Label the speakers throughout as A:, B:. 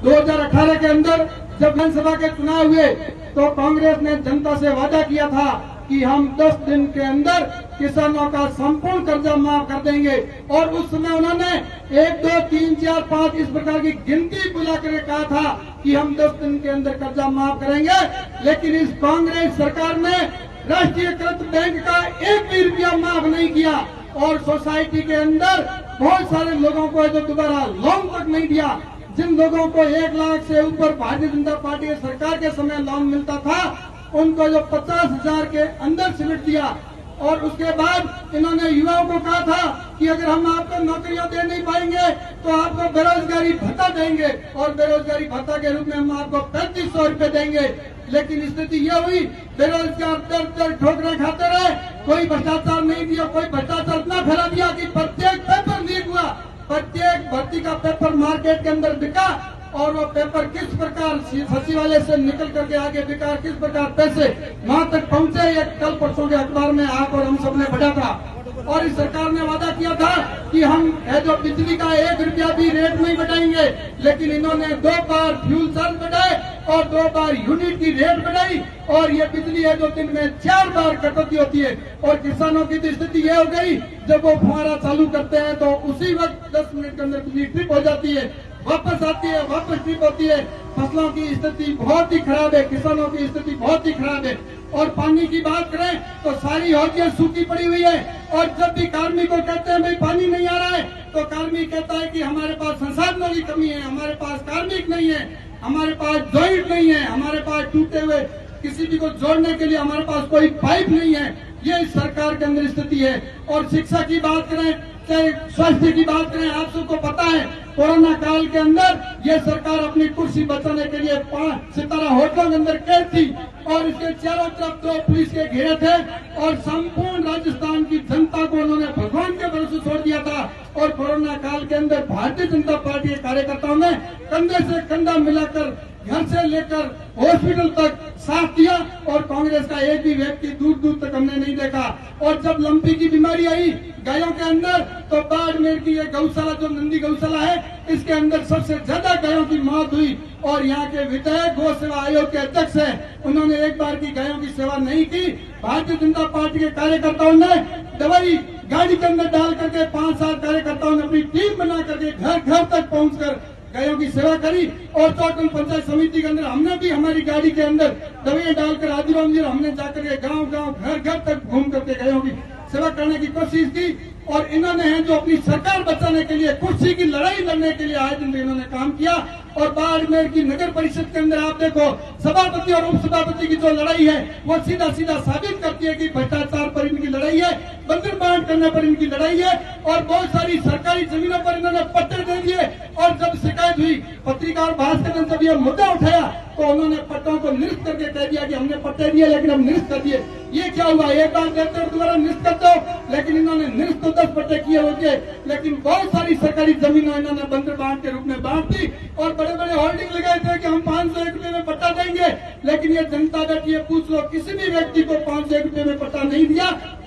A: 2018 के अंदर जब विधानसभा के चुनाव हुए तो कांग्रेस ने जनता से वादा किया था कि हम 10 दिन के अंदर किसानों का संपूर्ण कर्जा माफ कर देंगे। और उस समय उन्होंने 1, 2, 3, 4, 5 इस प्रकार की गिनती बुला कर कहा था कि हम 10 दिन के अंदर कर्जा माफ करेंगे। लेकिन इस कांग्रेस सरकार ने राष्ट्रीयकृत बैंक का 1 भी रुपया माफ नहीं किया और सोसाइटी के अंदर बहुत सारे लोगों को जो दोबारा लोन तक नहीं दिया। जिन लोगों को 1 लाख से ऊपर भारतीय जनता पार्टी सरकार के समय लोन मिलता था उनको जो 50,000 के अंदर सिमट दिया। और उसके बाद इन्होंने युवाओं को कहा था कि अगर हम आपको नौकरियां दे नहीं पाएंगे तो आपको बेरोजगारी भत्ता देंगे और बेरोजगारी भत्ता के रूप में हम आपको 3500 रुपए देंगे। लेकिन स्थिति यह हुई बेरोजगार दर ठोकरें खाते रहे, कोई भ्रष्टाचार नहीं दिया, कोई भ्रष्टाचार इतना फैला दिया कि प्रत्येक पेपर लीक हुआ, प्रत्येक भर्ती का पेपर मार्केट के अंदर बिका और वो पेपर किस प्रकार सचिवालय से निकल करके आगे बिका, किस प्रकार पैसे वहां तक पहुंचे, ये कल परसों के अखबार में आकर हम सबने पढ़ा था। और इस सरकार ने वादा किया था कि हम जो बिजली का 1 रुपया भी रेट नहीं बढ़ाएंगे, लेकिन इन्होंने 2 बार फ्यूल चार्ज बढ़ाए और 2 बार यूनिट की रेट बढ़ाई और ये बिजली है जो दिन में 4 बार कटौती होती है। और किसानों की तो स्थिति ये हो गई जब वो फुहारा चालू करते हैं तो उसी वक्त 10 मिनट के अंदर बिजली ट्रिप हो जाती है, वापस आती है, वापस ट्रिप होती है। फसलों की स्थिति बहुत ही खराब है, किसानों की स्थिति बहुत ही खराब है। और पानी की बात करें तो सारी हौदियां सूखी पड़ी हुई है। और जब भी कार्मिक को कहते हैं भाई पानी नहीं आ रहा है तो कार्मिक कहता है कि हमारे पास संसाधनों की कमी है, हमारे पास कार्मिक नहीं है, हमारे पास जॉइंट नहीं है, हमारे पास टूटे हुए किसी भी को जोड़ने के लिए हमारे पास कोई पाइप नहीं है। ये इस सरकार के अंदर स्थिति है। और शिक्षा की बात करें चाहे स्वास्थ्य की बात करें, आप सबको पता है कोरोना काल के अंदर ये सरकार अपनी कुर्सी बचाने के लिए 5 सितारा होटलों के अंदर कैद थी और इसके चारों तरफ 2 पुलिस के घेरे थे और संपूर्ण राजस्थान की जनता को उन्होंने भगवान के भरोसे छोड़ दिया था। और कोरोना काल के अंदर भारतीय जनता पार्टी के कार्यकर्ताओं ने कंधे से कंधा मिलाकर घर से लेकर हॉस्पिटल तक साथ दिया और कांग्रेस का एक भी व्यक्ति दूर दूर तक हमने नहीं देखा। और जब लंपी की बीमारी आई गायों के अंदर तो बाड़मेर की ये गौशाला जो नंदी गौशाला है इसके अंदर सबसे ज्यादा गायों की मौत हुई। और यहाँ के विधायक गौ सेवा आयोग के अध्यक्ष हैं, उन्होंने एक बार की गायों की सेवा नहीं की। भारतीय जनता पार्टी के कार्यकर्ताओं ने दवाई गाड़ी के अंदर डाल करके 5-7 कार्यकर्ताओं ने अपनी टीम बना करके घर घर तक पहुंचकर गायों की सेवा करी। और चौटन पंचायत समिति के अंदर हमने भी हमारी गाड़ी के अंदर दवाइयां डालकर आदिराम जी हमने जाकर के गांव गांव घर घर तक घूम करके गायों की सेवा करने की कोशिश की। और इन्होंने हैं जो अपनी सरकार बचाने के लिए कुर्सी की लड़ाई लड़ने के लिए आए दिन इन्होंने काम किया। और बाड़मेर की नगर परिषद के अंदर आप देखो सभापति और उप सभापति की जो लड़ाई है वो सीधा सीधा साबित करती है कि भ्रष्टाचार पर इनकी लड़ाई है, बंदर बांट करने पर इनकी लड़ाई है। और बहुत सारी सरकारी जमीनों पर इन्होंने पट्टे दे दिए। और जब शिकायत हुई पत्रकार भास्कर ने जब यह मुद्दा उठाया तो उन्होंने पट्टों को निरस्त करके कह दिया कि हमने पट्टे दिए लेकिन हम निरस्त कर दिए। ये क्या हुआ, एक बार देते हो दोबारा निरस्त कर दो, लेकिन इन्होंने निरस्त तो 10 पट्टे किए होते लेकिन बहुत सारी सरकारी जमीनें इन्होंने बंदर बांट के रूप में बांट दी और बड़े बड़े होल्डिंग लगाए थे कि हम 501 रुपए में पट्टा देंगे। लेकिन ये जनता बैठी है, पूछ लो किसी भी व्यक्ति को 501 रुपए में पट्टा नहीं दिया।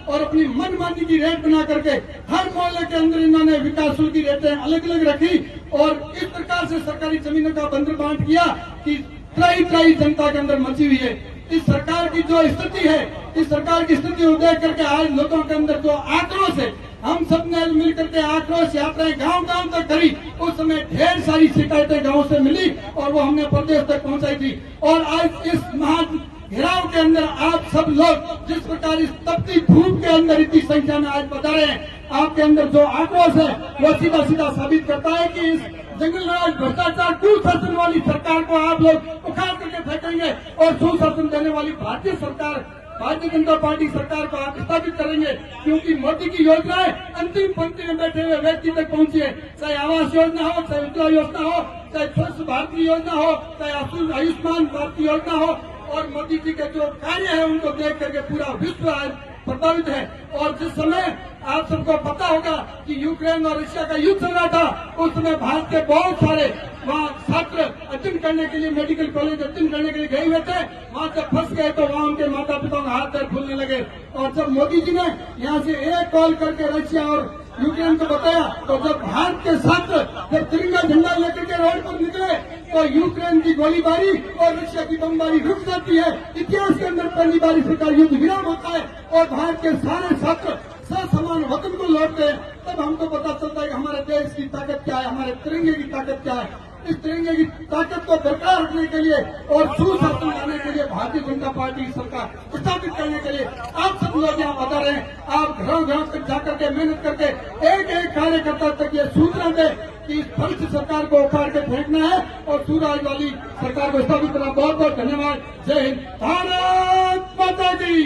A: और अपनी मनमानी की रेट बना करके हर मोहल्ले के अंदर इन्होंने विकास शुल्क की रेटें अलग अलग रखी और इस प्रकार से सरकारी जमीनों का बंदर बांट किया कि त्राही जनता के अंदर मची हुई है। इस सरकार की जो स्थिति है, इस सरकार की स्थिति को देख करके आज लोगों के अंदर जो आक्रोश है, हम सब ने मिलकर के आक्रोश यात्राएं गांव गांव तक करी। उस समय ढेर सारी शिकायतें गांव से मिली और वो हमने प्रदेश तक पहुंचाई थी। और आज इस महा घेराव के अंदर आप सब लोग जिस प्रकार इस तपती धूप के अंदर इतनी संख्या में आज बता रहे हैं, आपके अंदर जो आक्रोश है वो सीधा सीधा साबित करता है कि इस जंगलराज भ्रष्टाचार कुशासन वाली सरकार को आप लोग उखाड़ करके फेंकेंगे और सुशासन देने वाली भारतीय सरकार, भारतीय जनता पार्टी सरकार को आप स्थापित करेंगे। क्योंकि मोदी की योजनाएं अंतिम पंक्ति में बैठे हुए व्यक्ति तक पहुंची है, चाहे आवास योजना हो, चाहे उज्ज्वला योजना हो, चाहे स्वच्छ भारत की योजना हो, चाहे आयुष्मान भारत की योजना हो। और मोदी जी के जो कार्य है उनको देख करके पूरा विश्व आज प्रभावित है। और जिस समय आप सबको पता होगा कि यूक्रेन और रशिया का युद्ध चल रहा था, उस समय भारत के बहुत सारे वहाँ छात्र अध्ययन करने के लिए मेडिकल कॉलेज अध्ययन करने के लिए गए हुए थे। वहाँ जब फंस गए तो वहाँ उनके माता पिता का हाथ पैर फूलने लगे। और जब मोदी जी ने यहाँ से एक कॉल करके रशिया और यूक्रेन को बताया, तो जब भारत के छात्र जब तिरंगा झंडा लेकर के रोड पर निकले तो यूक्रेन की गोलीबारी और रशिया की बमबारी रुक जाती है। इतिहास के अंदर पहली बार इसका युद्ध विराम होता है और भारत के सारे छात्र समान वतन को लौटते हैं। तब हमको पता चलता है कि हमारे देश की ताकत क्या है, हमारे तिरंगे की ताकत क्या है। इस तिरंगे की ताकत को बरकरार रखने के लिए और सुशासन लाने के लिए भारतीय जनता पार्टी की सरकार स्थापित करने के लिए आप सब लोग यहाँ बता रहे हैं। आप घरों घरों तक जाकर के मेहनत करके एक एक कार्यकर्ता तक ये सूचना दे कि इस भ्रष्ट सरकार को उखाड़ के फेंकना है और सूराज वाली सरकार को स्थापित करना। बहुत बहुत धन्यवाद। जय हिंद। भारत माता की।